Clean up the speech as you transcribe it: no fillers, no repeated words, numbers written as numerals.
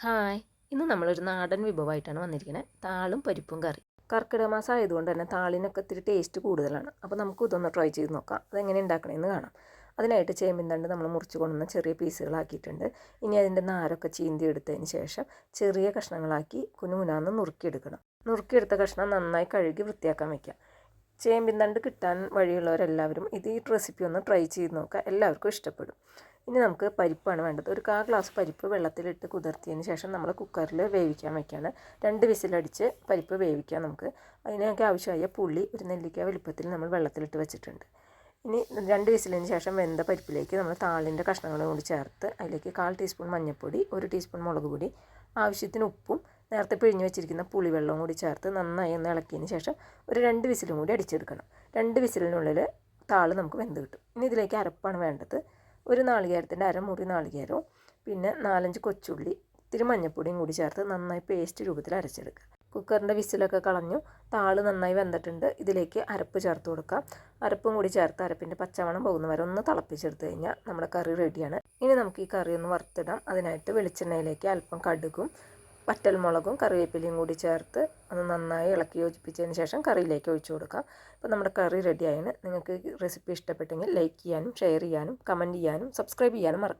Hi, ഇന്ന് നമ്മളൊരു നാടൻ വിഭവമായിട്ടാണ് വന്നിരിക്കുന്നത്. താളും പരിപ്പും കറി. കർക്കിടക മാസം ആയതുകൊണ്ട് തന്നെ താളിനൊക്കെ ഇത്തിരി ടേസ്റ്റ് കൂടുതലാണ്. അപ്പോൾ നമുക്ക് ഇതൊന്ന് ട്രൈ ചെയ്ത് നോക്കാം. അതെങ്ങനെ ഉണ്ടാക്കണമെന്ന് കാണാം. അതിനായിട്ട് ചേമ്പിൻ തണ്ട് നമ്മൾ മുറിച്ച് കൊണ്ടുവന്ന് ചെറിയ പീസുകളാക്കിയിട്ടുണ്ട്. ഇനി അതിൻ്റെ നാരൊക്കെ ചീന്തി എടുത്തതിന് ശേഷം ചെറിയ കഷ്ണങ്ങളാക്കി കുനുകുനാന്ന് നുറുക്കിയെടുക്കണം. നുറുക്കിയെടുത്ത കഷ്ണം നന്നായി കഴുകി വൃത്തിയാക്കാൻ വയ്ക്കാം. ചേമ്പിൻ തണ്ട് കിട്ടാൻ വഴിയുള്ളവരെല്ലാവരും ഈ റെസിപ്പി ഒന്ന് ട്രൈ ചെയ്ത് നോക്കുക. എല്ലാവർക്കും ഇഷ്ടപ്പെടും. ഇനി നമുക്ക് പരിപ്പാണ് വേണ്ടത്. ഒരു 1/4 ഗ്ലാസ് പരിപ്പ് വെള്ളത്തിലിട്ട് കുതിർത്തിയതിന് ശേഷം നമ്മൾ കുക്കറിൽ വേവിക്കാൻ വയ്ക്കുകയാണ്. 2 വിസിലടിച്ച് പരിപ്പ് വേവിക്കാം നമുക്ക്. അതിനൊക്കെ ആവശ്യമായ പുളി ഒരു നെല്ലിക്ക വലുപ്പത്തിൽ നമ്മൾ വെള്ളത്തിലിട്ട് വെച്ചിട്ടുണ്ട്. ഇനി 2 വിസിലിന് ശേഷം വെന്ത പരിപ്പിലേക്ക് നമ്മൾ താളിൻ്റെ കഷ്ണങ്ങളും കൂടി ചേർത്ത് അതിലേക്ക് 1/4 ടീസ്പൂൺ മഞ്ഞൾപ്പൊടി, 1 ടീസ്പൂൺ മുളക് പൊടി, ആവശ്യത്തിന് ഉപ്പും നേരത്തെ പിഴിഞ്ഞ് വെച്ചിരിക്കുന്ന പുളിവെള്ളവും കൂടി ചേർത്ത് നന്നായി ഒന്ന് ഇളക്കിയതിന് ശേഷം ഒരു 2 വിസിലും കൂടി അടിച്ചെടുക്കണം. 2 വിസിലിനുള്ളിൽ താള് നമുക്ക് വെന്ത് കിട്ടും. ഇനി ഇതിലേക്ക് അരപ്പാണ് വേണ്ടത്. ഒരു നാളികേരത്തിൻ്റെ അരമുറി നാളികേരവും പിന്നെ 4-5 കൊച്ചുള്ളി, ഇത്തിരി മഞ്ഞൾപ്പൊടിയും കൂടി ചേർത്ത് നന്നായി പേസ്റ്റ് രൂപത്തിൽ അരച്ചെടുക്കുക. കുക്കറിൻ്റെ വിസിലൊക്കെ കളഞ്ഞു. താള് നന്നായി വെന്തിട്ടുണ്ട്. ഇതിലേക്ക് അരപ്പ് ചേർത്ത് കൊടുക്കാം. അരപ്പും കൂടി ചേർത്ത് അരപ്പിൻ്റെ പച്ചമണം പോകുന്ന വരെ ഒന്ന് തിളപ്പിച്ചെടുത്ത് കഴിഞ്ഞാൽ നമ്മുടെ കറി റെഡിയാണ്. ഇനി നമുക്ക് ഈ കറി ഒന്ന് വറുത്തിടാം. അതിനായിട്ട് വെളിച്ചെണ്ണയിലേക്ക് അല്പം കടുകും വറ്റൽമുളകും കറിവേപ്പിലയും കൂടി ചേർത്ത് ഒന്ന് നന്നായി ഇളക്കി യോജിപ്പിച്ചതിന് ശേഷം കറിയിലേക്ക് ഒഴിച്ചു കൊടുക്കാം. അപ്പോൾ നമ്മുടെ കറി റെഡിയായിന്. നിങ്ങൾക്ക് റെസിപ്പി ഇഷ്ടപ്പെട്ടെങ്കിൽ ലൈക്ക് ചെയ്യാനും ഷെയർ ചെയ്യാനും കമൻറ്റ് ചെയ്യാനും സബ്സ്ക്രൈബ് ചെയ്യാനും മറക്കരുത്.